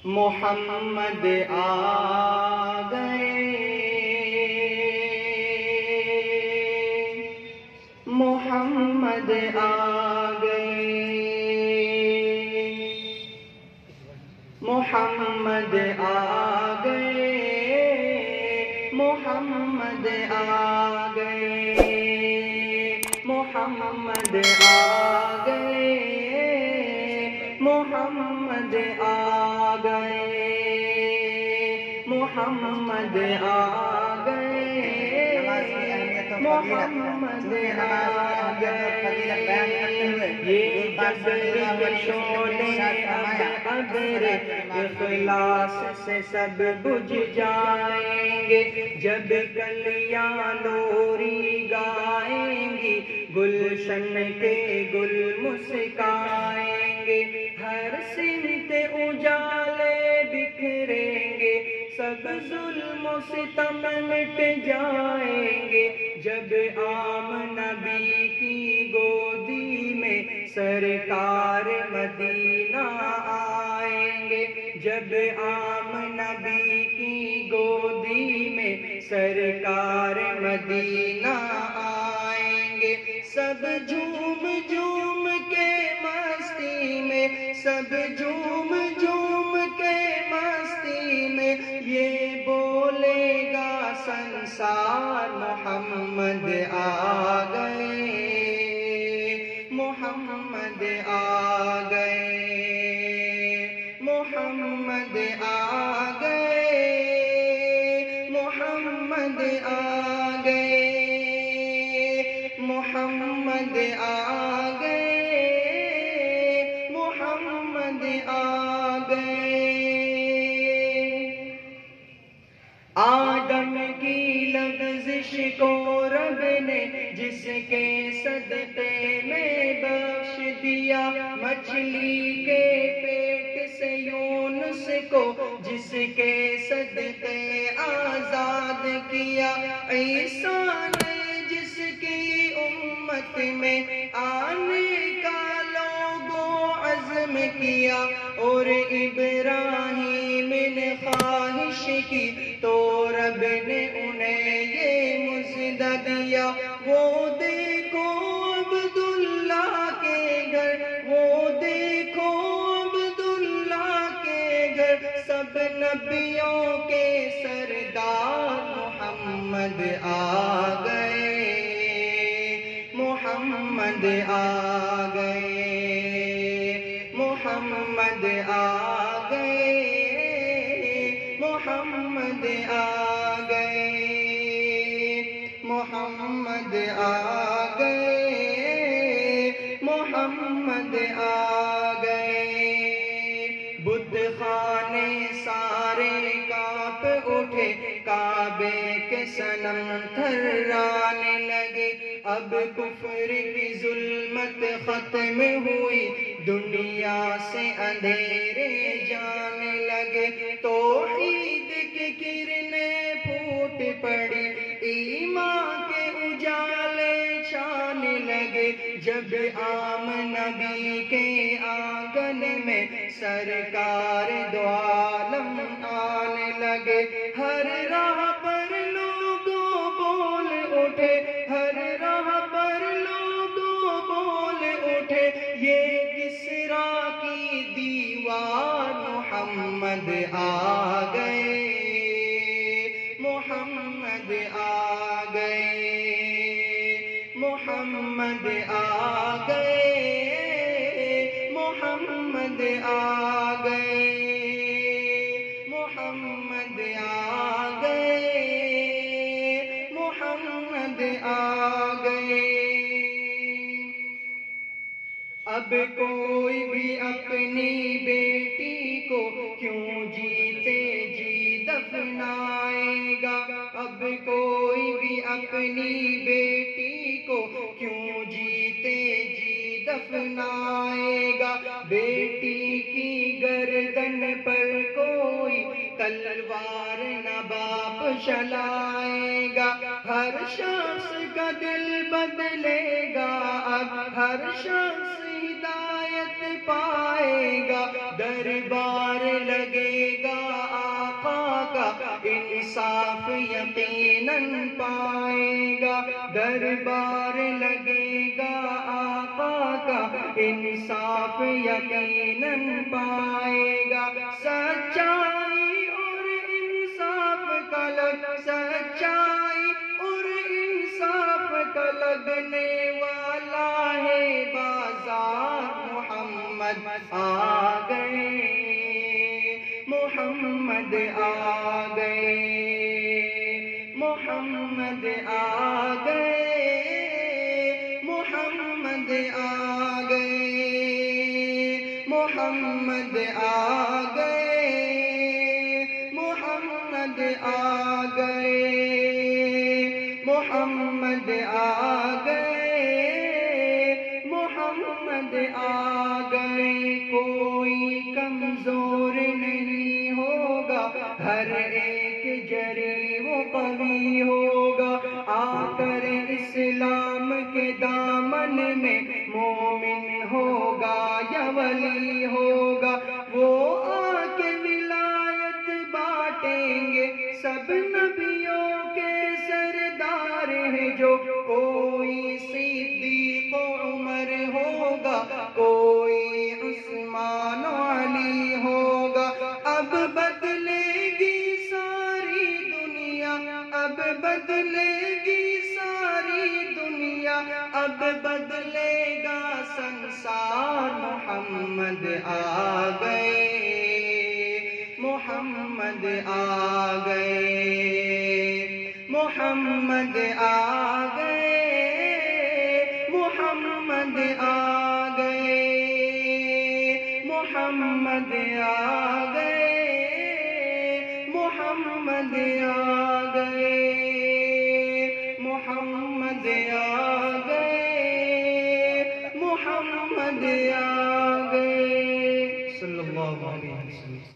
محمد آ گئے، محمد آ گئے، محمد آ گئے، محمد آ گئے، محمد آ گئے، محمد آ گئے، محمد آ گئے، محمد آ گئے۔ یہ جبر کے شعلے ابر اخلاص سے سب بجھ جائیں گے، جب کلیاں لوری گائیں گی، گلشن کے گل مسکائیں گے، ہر سمت اجالے بکھریں گے، سب ظلم و ستم مٹ جائیں گے، جب عام نبی کی گودی میں سرکار مدینہ آئیں گے، جب عام نبی کی گودی میں سرکار مدینہ آئیں گے، سب جھوم جھوم کے مستی میں، سب جھوم جھوم کے مستی میں، یہ بولے گا سنسار محمد آ گئے، محمد آ گئے، محمد آ گئے، محمد آ گئے، محمد آ گئے، محمد آ گئے۔ آدم کی لغزش کو رب نے جس کے صدقے میں بخش دیا، مچھلی کے پیٹ سے یونس کو جس کے صدقے آزاد کیا، عیسیٰ نے جس کی امت میں آنے کا لوگوں عزم کیا، اور ابراہیم نے خواہش کی تو رب نے انہیں یہ مژدہ دیا، وہ دیکھو عبداللہ کے گھر، وہ دیکھو عبداللہ کے گھر، سب نبیوں کے سردار محمد آ گئے، محمد آ گئے، محمد آ گئے، محمد آ گئے، محمد آ گئے، محمد آ گئے۔ بت خانے سارے کانپ اٹھے، کعبے کے صنم تھرانے لگے، اب کفر کی ظلمت ختم ہوئی، دنیا سے اندھیرے جانے لگے، توحید کی کرنیں پھوٹ پڑی، ایمان کے اجالے چھانے لگے، جب عام نبی کے آنگن میں سرکار دو عالم آنے لگے، ہر راہ پر لوگوں بول اٹھے، ہر راہ پر لوگوں بول اٹھے، یہ کسریٰ کی دیوار محمد آ گئے، محمد آ گئے، محمد آ گئے، محمد آ گئے، محمد آ گئے، محمد آ گئے۔ اب کوئی بھی اپنی بیٹی کو کیوں جیتے جی دفنائے گا، اب کوئی بھی اپنی بیٹی کو کیوں جیتے جی دفنائے گا، بیٹی کی گردن پر کوئی تلوار نہ باپ چلائے گا، ہر شخص کا دل بدلے گا، اب ہر شخص ہدایت پائے گا، دربار لگے گا آقا کا انصاف یقیناً پائے گا، دربار لگے گا آقا کا انصاف یقیناً پائے گا، سچائی اور انصاف کا سچائی اور انصاف کا لگنے والا ہے بازار، محمد آ گئے، محمد آ گئے، محمد آ گئے، محمد آ گئے، محمد آ گئے، محمد آ گئے، محمد آ گئے، محمد آ گئے، کوئی کمزور نہیں ہوگا، ہر ایک جری و قوی ہوگا، آ کر اسلام کے دامن میں مومن ہوگا یا ولی ہوگا، وہ آ کے ولایت بانٹیں گے، سب نبیوں کے سردار ہیں جو، کوئی صدیق و عمر ہوگا، کوئی عثمان و علی ہوگا، اب بدلے گی ساری دنیا، اب بدلے گی ساری دنیا، اب بدلے گا سنسار، محمد آ گئے، محمد آ گئے، محمد آ گئے، محمد آ گئے، محمد آ گئے، محمد آ گئے، محمد آ گئے، محمد آ گئے، صلی اللہ علیہ وسلم۔